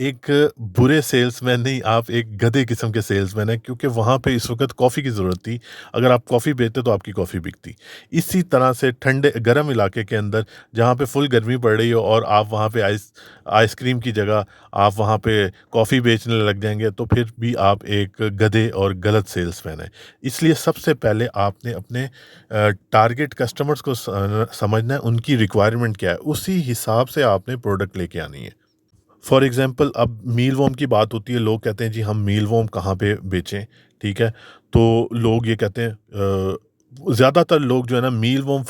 ایک برے سیلسمین نہیں، آپ ایک گدھے قسم کے سیلسمین ہیں، کیونکہ وہاں پہ اس وقت کافی کی ضرورت تھی۔ اگر آپ کافی بیچتے تو آپ کی کافی بکتی۔ اسی طرح سے ٹھنڈے گرم علاقے کے اندر جہاں پہ فل گرمی پڑ رہی ہو اور آپ وہاں پہ آئس کریم کی جگہ آپ وہاں پہ کافی بیچنے لگ جائیں گے تو پھر بھی آپ ایک گدھے اور غلط سیلسمین ہیں۔ اس لیے سب سے پہلے آپ نے اپنے ٹارگٹ کسٹمرز کو سمجھنا ہے، ان کی ریکوائرمنٹ کیا ہے، اسی حساب سے آپ نے پروڈکٹ لے کے آنی ہے۔ فار ایگزامپل اب میل ووم کی بات ہوتی ہے، لوگ کہتے ہیں جی ہم میل ووم کہاں پہ بیچیں، ٹھیک ہے؟ تو لوگ یہ کہتے ہیں زیادہ تر لوگ جو ہے نا میل ووم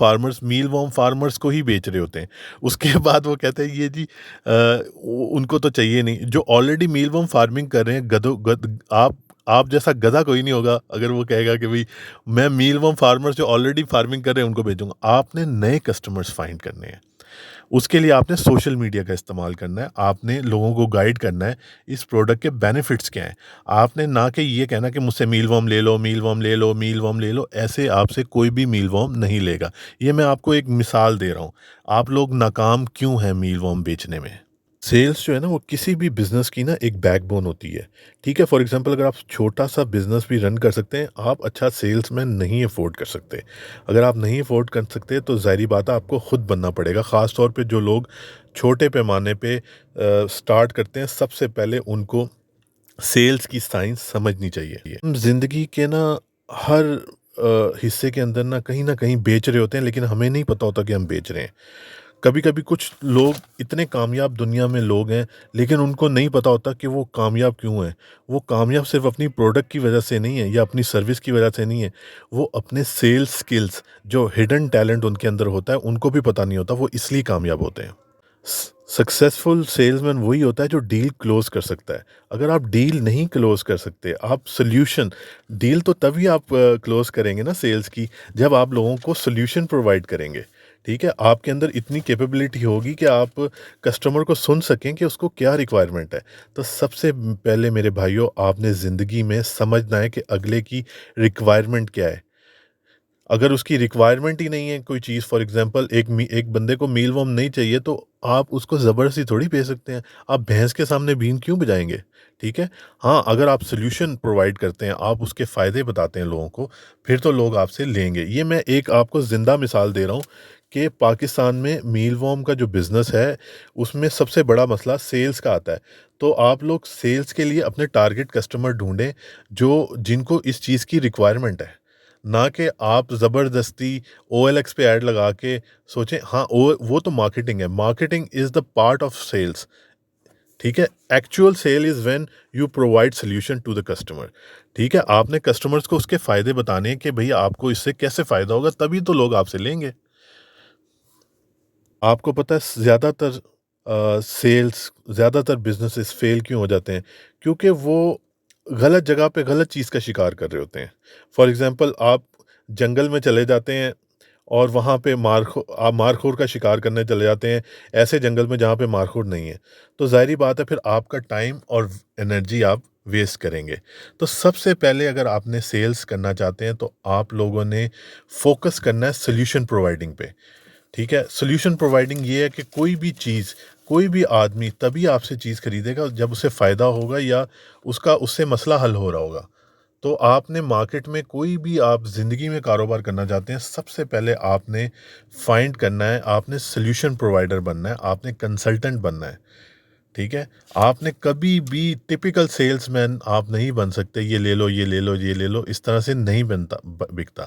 فارمرز کو ہی بیچ رہے ہوتے ہیں۔ اس کے بعد وہ کہتے ہیں یہ جی ان کو تو چاہیے نہیں، جو آلریڈی میل ووم فارمنگ کر رہے ہیں، آپ جیسا گدھا کوئی نہیں ہوگا اگر وہ کہے گا کہ بھئی میں میل ووم فارمرز جو آلریڈی فارمنگ کر رہے ہیں ان کو بیچوں گا۔ آپ نے نئے کسٹمرز فائنڈ کرنے ہیں، اس کے لیے آپ نے سوشل میڈیا کا استعمال کرنا ہے، آپ نے لوگوں کو گائیڈ کرنا ہے اس پروڈکٹ کے بینیفٹس کیا ہیں۔ آپ نے نہ کہ یہ کہنا کہ مجھ سے میل وارم لے لو، میل وارم لے لو، میل وارم لے لو، ایسے آپ سے کوئی بھی میل وارم نہیں لے گا۔ یہ میں آپ کو ایک مثال دے رہا ہوں، آپ لوگ ناکام کیوں ہیں میل وارم بیچنے میں؟ سیلز جو ہے نا وہ کسی بھی بزنس کی نا ایک بیک بون ہوتی ہے، ٹھیک ہے؟ فار ایگزامپل اگر آپ چھوٹا سا بزنس بھی رن کر سکتے ہیں، آپ اچھا سیلز مین نہیں افورڈ کر سکتے۔ اگر آپ نہیں افورڈ کر سکتے تو ظاہری بات ہے آپ کو خود بننا پڑے گا، خاص طور پہ جو لوگ چھوٹے پیمانے پہ سٹارٹ کرتے ہیں، سب سے پہلے ان کو سیلز کی سائنس سمجھنی چاہیے۔ ہم زندگی کے نا ہر حصے کے اندر نہ کہیں بیچ رہے ہوتے ہیں، لیکن ہمیں نہیں پتہ ہوتا کہ ہم بیچ رہے ہیں۔ کبھی کبھی کچھ لوگ اتنے کامیاب دنیا میں لوگ ہیں لیکن ان کو نہیں پتا ہوتا کہ وہ کامیاب کیوں ہیں۔ وہ کامیاب صرف اپنی پروڈکٹ کی وجہ سے نہیں ہے یا اپنی سروس کی وجہ سے نہیں ہے، وہ اپنے سیلز سکلز جو ہڈن ٹیلنٹ ان کے اندر ہوتا ہے ان کو بھی پتہ نہیں ہوتا، وہ اس لیے کامیاب ہوتے ہیں۔ سکسیسفل سیلز مین وہی ہوتا ہے جو ڈیل کلوز کر سکتا ہے۔ اگر آپ ڈیل نہیں کلوز کر سکتے، آپ سلیوشن ڈیل تو تبھی آپ کلوز کریں گے نا سیلز کی، جب آپ لوگوں کو سلیوشن پرووائڈ کریں گے، ٹھیک ہے؟ آپ کے اندر اتنی کیپیبلٹی ہوگی کہ آپ کسٹمر کو سن سکیں کہ اس کو کیا ریکوائرمنٹ ہے۔ تو سب سے پہلے میرے بھائیوں، آپ نے زندگی میں سمجھنا ہے کہ اگلے کی ریکوائرمنٹ کیا ہے۔ اگر اس کی ریکوائرمنٹ ہی نہیں ہے کوئی چیز، فار ایگزامپل ایک بندے کو میل وارم نہیں چاہیے تو آپ اس کو زبردستی تھوڑی بھیج سکتے ہیں۔ آپ بھینس کے سامنے بین کیوں بجائیں گے؟ ٹھیک ہے؟ ہاں، اگر آپ سلیوشن پرووائڈ کرتے ہیں، آپ اس کے فائدے بتاتے ہیں لوگوں کو، پھر تو لوگ آپ سے لیں گے۔ یہ میں ایک آپ کو زندہ مثال دے رہا ہوں کہ پاکستان میں میل وارم کا جو بزنس ہے اس میں سب سے بڑا مسئلہ سیلز کا آتا ہے۔ تو آپ لوگ سیلز کے لیے اپنے ٹارگٹ کسٹمر ڈھونڈیں جن کو اس چیز کی ریکوائرمنٹ ہے، نہ کہ آپ زبردستی او ایل ایکس پہ ایڈ لگا کے سوچیں ہاں وہ تو مارکیٹنگ ہے۔ Marketing is the part of sales, ٹھیک ہے؟ Actual sale is when you provide solution to the customer, ٹھیک ہے؟ آپ نے کسٹمرز کو اس کے فائدے بتانے ہیں کہ بھئی آپ کو اس سے کیسے فائدہ ہوگا، تبھی تو لوگ آپ سے لیں گے۔ آپ کو پتہ ہے زیادہ تر بزنسز فیل کیوں ہو جاتے ہیں؟ کیونکہ وہ غلط جگہ پہ غلط چیز کا شکار کر رہے ہوتے ہیں۔ فار ایگزامپل آپ جنگل میں چلے جاتے ہیں اور وہاں پہ آپ مارخور کا شکار کرنے چلے جاتے ہیں، ایسے جنگل میں جہاں پہ مارخور نہیں ہے، تو ظاہری بات ہے پھر آپ کا ٹائم اور انرجی آپ ویسٹ کریں گے۔ تو سب سے پہلے اگر آپ نے سیلز کرنا چاہتے ہیں تو آپ لوگوں نے فوکس کرنا ہے سلیوشن پرووائڈنگ پہ، ٹھیک ہے؟ سلیوشن پرووائڈنگ یہ ہے کہ کوئی بھی آدمی تبھی آپ سے چیز خریدے گا جب اسے فائدہ ہوگا یا اس سے مسئلہ حل ہو رہا ہوگا۔ تو آپ نے مارکیٹ میں کوئی بھی آپ زندگی میں کاروبار کرنا چاہتے ہیں، سب سے پہلے آپ نے فائنڈ کرنا ہے، آپ نے سلیوشن پرووائڈر بننا ہے، آپ نے کنسلٹنٹ بننا ہے، ٹھیک ہے؟ آپ نے کبھی بھی ٹپیکل سیلز مین آپ نہیں بن سکتے، یہ لے لو، یہ لے لو، یہ لے لو، اس طرح سے نہیں بکتا۔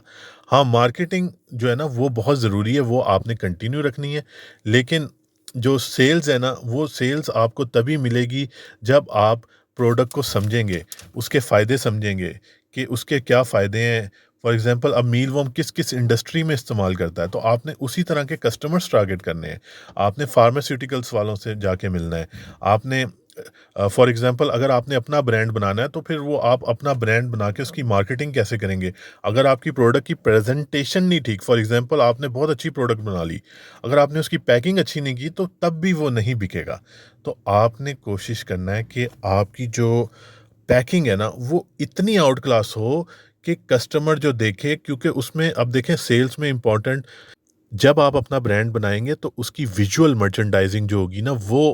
ہاں، مارکیٹنگ جو ہے نا وہ بہت ضروری ہے، وہ آپ نے کنٹینیو رکھنی ہے، لیکن جو سیلز ہے نا وہ سیلز آپ کو تبھی ملے گی جب آپ پروڈکٹ کو سمجھیں گے، اس کے فائدے سمجھیں گے کہ اس کے کیا فائدے ہیں۔ فار ایگزامپل اب میل وارم کس انڈسٹری میں استعمال کرتا ہے، تو آپ نے اسی طرح کے کسٹمرز ٹارگٹ کرنے ہیں۔ آپ نے فارماسیوٹیکلس والوں سے جا کے ملنا ہے۔ آپ نے فار ایگزامپل اگر آپ نے اپنا برانڈ بنانا ہے تو پھر وہ آپ اپنا برانڈ بنا کے اس کی مارکیٹنگ کیسے کریں گے؟ اگر آپ کی پروڈکٹ کی پریزنٹیشن نہیں ٹھیک، فار ایگزامپل آپ نے بہت اچھی پروڈکٹ بنا لی، اگر آپ نے اس کی پیکنگ اچھی نہیں کی تو تب بھی وہ نہیں بکے گا۔ تو آپ نے کوشش کرنا ہے کہ آپ کی جو پیکنگ ہے نا وہ اتنی آؤٹ کلاس ہو کہ کسٹمر جو دیکھے، کیونکہ اس میں اب دیکھیں سیلز میں امپورٹنٹ، جب آپ اپنا برانڈ بنائیں گے تو اس کی ویژول مرچنڈائزنگ جو ہوگی نا وہ